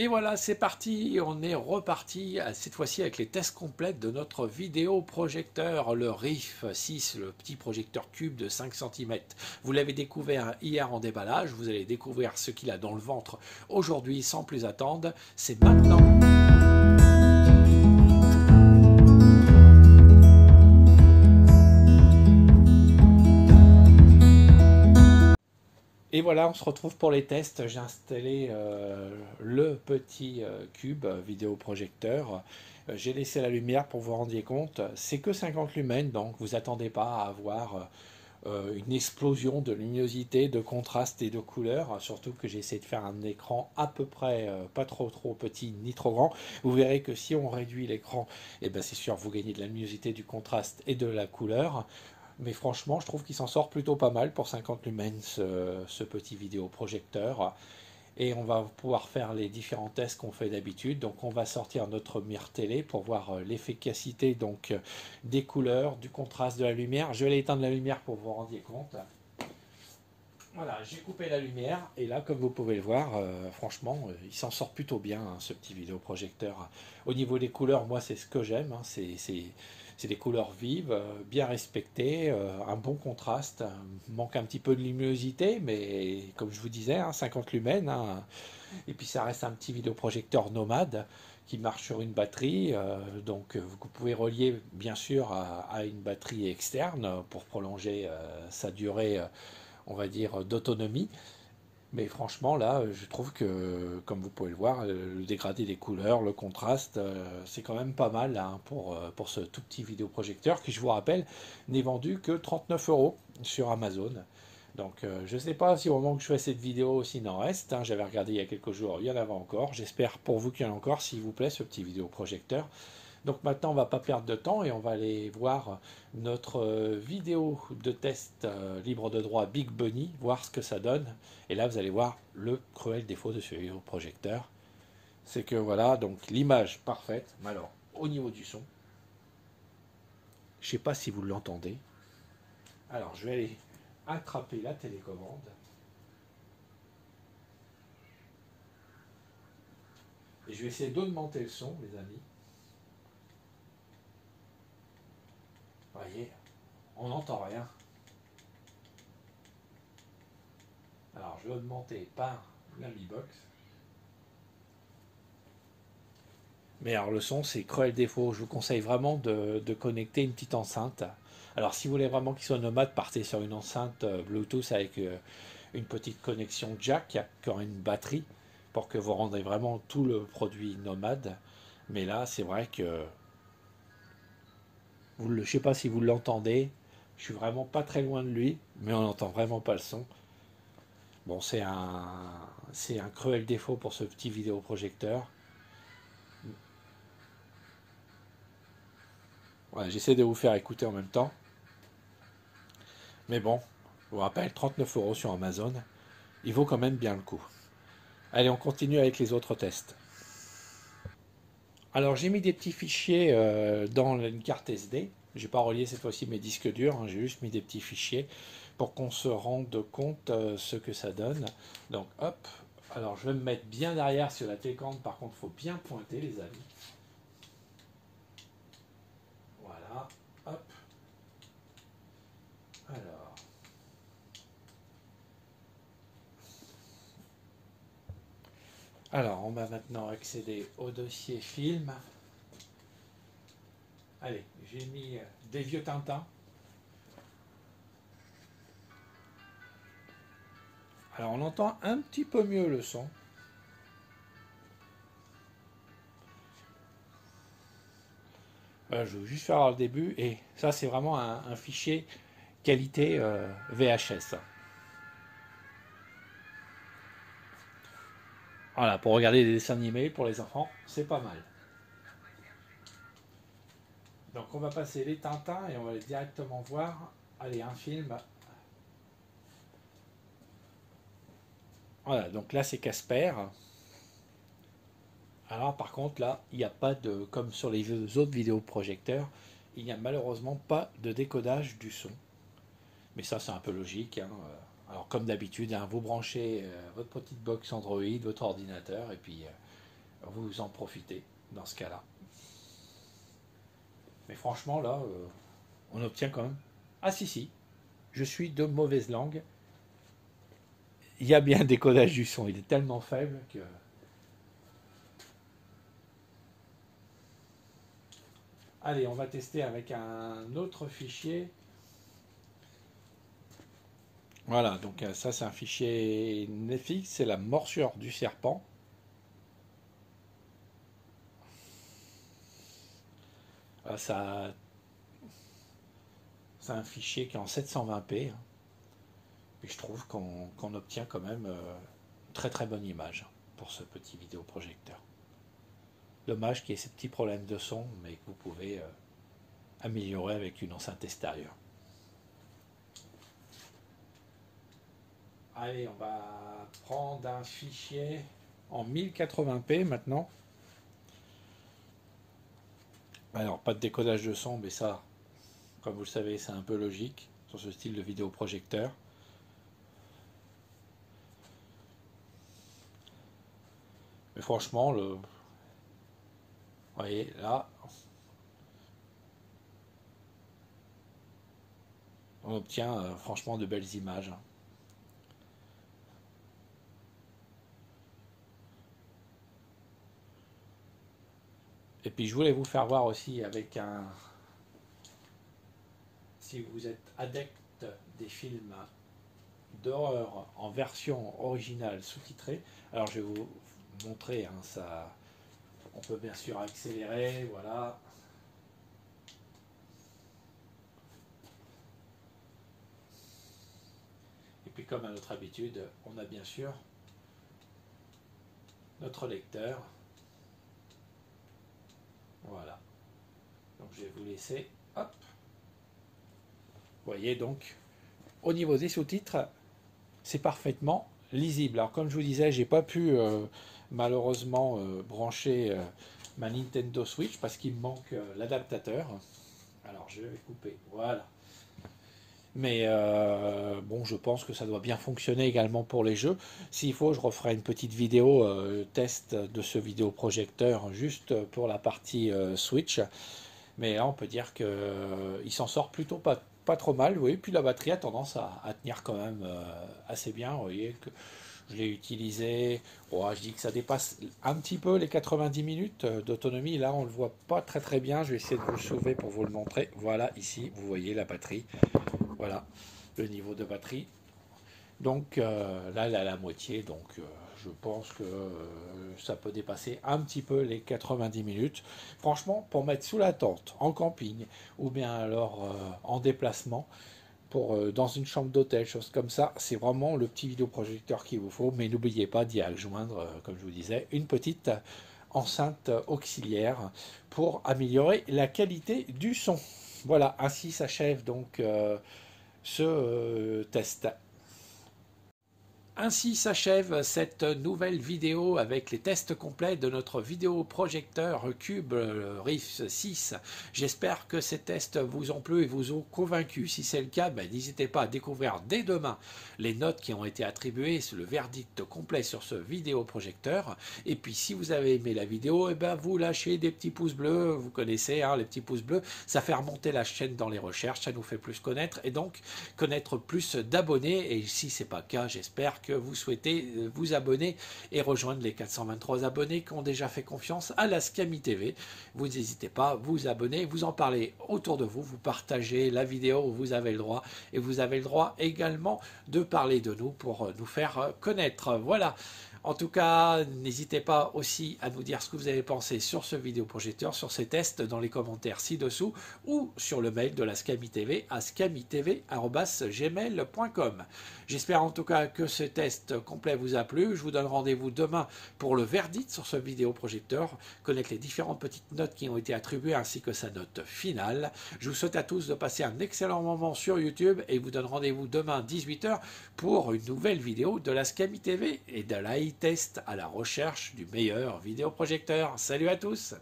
Et voilà, c'est parti, on est reparti cette fois-ci avec les tests complètes de notre vidéoprojecteur, le RIF 6, le petit projecteur cube de 5 cm. Vous l'avez découvert hier en déballage, vous allez découvrir ce qu'il a dans le ventre aujourd'hui sans plus attendre, c'est maintenant. Et voilà, on se retrouve pour les tests. J'ai installé le petit cube vidéoprojecteur. J'ai laissé la lumière pour vous rendiez compte. C'est que 50 lumens, donc vous attendez pas à avoir une explosion de luminosité, de contraste et de couleur. Surtout que j'ai essayé de faire un écran à peu près pas trop petit ni trop grand. Vous verrez que si on réduit l'écran, eh ben c'est sûr vous gagnez de la luminosité, du contraste et de la couleur. Mais franchement, je trouve qu'il s'en sort plutôt pas mal pour 50 lumens, ce petit vidéoprojecteur. Et on va pouvoir faire les différents tests qu'on fait d'habitude. Donc on va sortir notre mire télé pour voir l'efficacité donc des couleurs, du contraste de la lumière. Je vais aller éteindre la lumière pour vous rendiez compte. Voilà, j'ai coupé la lumière et là, comme vous pouvez le voir, franchement, il s'en sort plutôt bien, hein, ce petit vidéoprojecteur. Au niveau des couleurs, moi, c'est ce que j'aime. Hein, c'est des couleurs vives, bien respectées, un bon contraste. Manque un petit peu de luminosité, mais comme je vous disais, hein, 50 lumens. Hein, et puis ça reste un petit vidéoprojecteur nomade qui marche sur une batterie. Donc vous pouvez relier bien sûr à une batterie externe pour prolonger sa durée on va dire, d'autonomie. Mais franchement, là, je trouve que, comme vous pouvez le voir, le dégradé des couleurs, le contraste, c'est quand même pas mal hein, pour ce tout petit vidéoprojecteur qui, je vous rappelle, n'est vendu que 39 € sur Amazon. Donc, je ne sais pas si au moment que je fais cette vidéo, s'il en reste. Hein, j'avais regardé il y a quelques jours, il y en avait encore. J'espère pour vous qu'il y en a encore, s'il vous plaît, ce petit vidéoprojecteur. Donc maintenant, on ne va pas perdre de temps et on va aller voir notre vidéo de test libre de droit Big Bunny, voir ce que ça donne. Et là, vous allez voir le cruel défaut de ce vidéoprojecteur. C'est que voilà, donc l'image parfaite, mais alors au niveau du son, je ne sais pas si vous l'entendez. Alors je vais aller attraper la télécommande. Et je vais essayer d'augmenter le son, les amis. Vous voyez, on n'entend rien. Alors je vais augmenter par la Mi Box. Mais alors le son c'est cruel défaut. Je vous conseille vraiment de connecter une petite enceinte. Alors si vous voulez vraiment qu'il soit nomade, partez sur une enceinte Bluetooth avec une petite connexion jack qui aura une batterie pour que vous rendez vraiment tout le produit nomade. Mais là c'est vrai que je ne sais pas si vous l'entendez. Je suis vraiment pas très loin de lui, mais on n'entend vraiment pas le son. Bon, c'est un cruel défaut pour ce petit vidéoprojecteur. Voilà, j'essaie de vous faire écouter en même temps. Mais bon, je vous rappelle, 39 € sur Amazon. Il vaut quand même bien le coup. Allez, on continue avec les autres tests. Alors, j'ai mis des petits fichiers dans une carte SD. Je n'ai pas relié cette fois-ci mes disques durs. Hein, j'ai juste mis des petits fichiers pour qu'on se rende compte ce que ça donne. Donc, hop. Alors, je vais me mettre bien derrière sur la télécommande. Par contre, il faut bien pointer, les amis. Voilà, hop. Alors, on va maintenant accéder au dossier film. Allez, j'ai mis des vieux Tintins. Alors, on entend un petit peu mieux le son. Voilà, je vais juste faire le début. Et ça, c'est vraiment un fichier qualité VHS. Voilà, pour regarder des dessins animés pour les enfants, c'est pas mal. Donc on va passer les Tintins et on va aller directement voir, allez, un film. Voilà, donc là c'est Casper. Alors par contre là, il n'y a pas de, comme sur les autres vidéoprojecteurs, il n'y a malheureusement pas de décodage du son. Mais ça c'est un peu logique. Hein. Alors comme d'habitude, hein, vous branchez votre petite box Android, votre ordinateur, et puis vous en profitez dans ce cas-là. Mais franchement, là, on obtient quand même... Ah si, je suis de mauvaise langue. Il y a bien un décodage du son, il est tellement faible que... Allez, on va tester avec un autre fichier. Voilà, donc ça c'est un fichier Netflix, c'est la morsure du serpent. Ça, c'est un fichier qui est en 720p. Et je trouve qu'on obtient quand même une très très bonne image pour ce petit vidéoprojecteur. Dommage qu'il y ait ces petits problèmes de son, mais que vous pouvez améliorer avec une enceinte extérieure. Allez, on va prendre un fichier en 1080p maintenant. Alors, pas de décodage de son, mais ça, comme vous le savez, c'est un peu logique sur ce style de vidéoprojecteur. Mais franchement, vous voyez, là, on obtient franchement de belles images. Et puis je voulais vous faire voir aussi avec un... Si vous êtes adepte des films d'horreur en version originale sous-titrée, alors je vais vous montrer, hein, ça, on peut bien sûr accélérer, voilà. Et puis comme à notre habitude, on a bien sûr notre lecteur. Voilà. Donc je vais vous laisser. Hop. Vous voyez donc, au niveau des sous-titres, c'est parfaitement lisible. Alors comme je vous disais, j'ai pas pu malheureusement brancher ma Nintendo Switch parce qu'il me manque l'adaptateur. Alors je vais couper. Voilà. Mais bon, je pense que ça doit bien fonctionner également pour les jeux. S'il faut, je referai une petite vidéo test de ce vidéoprojecteur juste pour la partie Switch. Mais là, on peut dire qu'il s'en sort plutôt pas trop mal. Oui. Puis la batterie a tendance à tenir quand même assez bien. Vous voyez que je l'ai utilisé. Oh, je dis que ça dépasse un petit peu les 90 minutes d'autonomie. Là, on ne le voit pas très très bien. Je vais essayer de vous le sauver pour vous le montrer. Voilà, ici, vous voyez la batterie. Voilà le niveau de batterie. Donc là, elle est à la moitié. Donc je pense que ça peut dépasser un petit peu les 90 minutes. Franchement, pour mettre sous la tente, en camping, ou bien alors en déplacement, dans une chambre d'hôtel, chose comme ça, c'est vraiment le petit vidéoprojecteur qu'il vous faut. Mais n'oubliez pas d'y adjoindre, comme je vous disais, une petite enceinte auxiliaire pour améliorer la qualité du son. Voilà, ainsi s'achève donc ce test. Ainsi s'achève cette nouvelle vidéo avec les tests complets de notre vidéoprojecteur Cube Rift 6. J'espère que ces tests vous ont plu et vous ont convaincu. Si c'est le cas, n'hésitez pas à découvrir dès demain les notes qui ont été attribuées, le verdict complet sur ce vidéoprojecteur. Et puis si vous avez aimé la vidéo, vous lâchez des petits pouces bleus. Vous connaissez les petits pouces bleus, ça fait remonter la chaîne dans les recherches, ça nous fait plus connaître et donc connaître plus d'abonnés. Et si ce n'est pas le cas, j'espère que vous souhaitez vous abonner et rejoindre les 423 abonnés qui ont déjà fait confiance à la Scami TV. Vous n'hésitez pas à vous abonner, vous en parlez autour de vous, vous partagez la vidéo, vous avez le droit. Et vous avez le droit également de parler de nous pour nous faire connaître. Voilà. En tout cas, n'hésitez pas aussi à nous dire ce que vous avez pensé sur ce vidéoprojecteur, sur ces tests dans les commentaires ci-dessous ou sur le mail de la Scami TV à scamitv@gmail.com. J'espère en tout cas que ce test complet vous a plu. Je vous donne rendez-vous demain pour le verdict sur ce vidéoprojecteur, connaître les différentes petites notes qui ont été attribuées ainsi que sa note finale. Je vous souhaite à tous de passer un excellent moment sur YouTube et vous donne rendez-vous demain 18h pour une nouvelle vidéo de la Scami TV et de la test à la recherche du meilleur vidéoprojecteur. Salut à tous!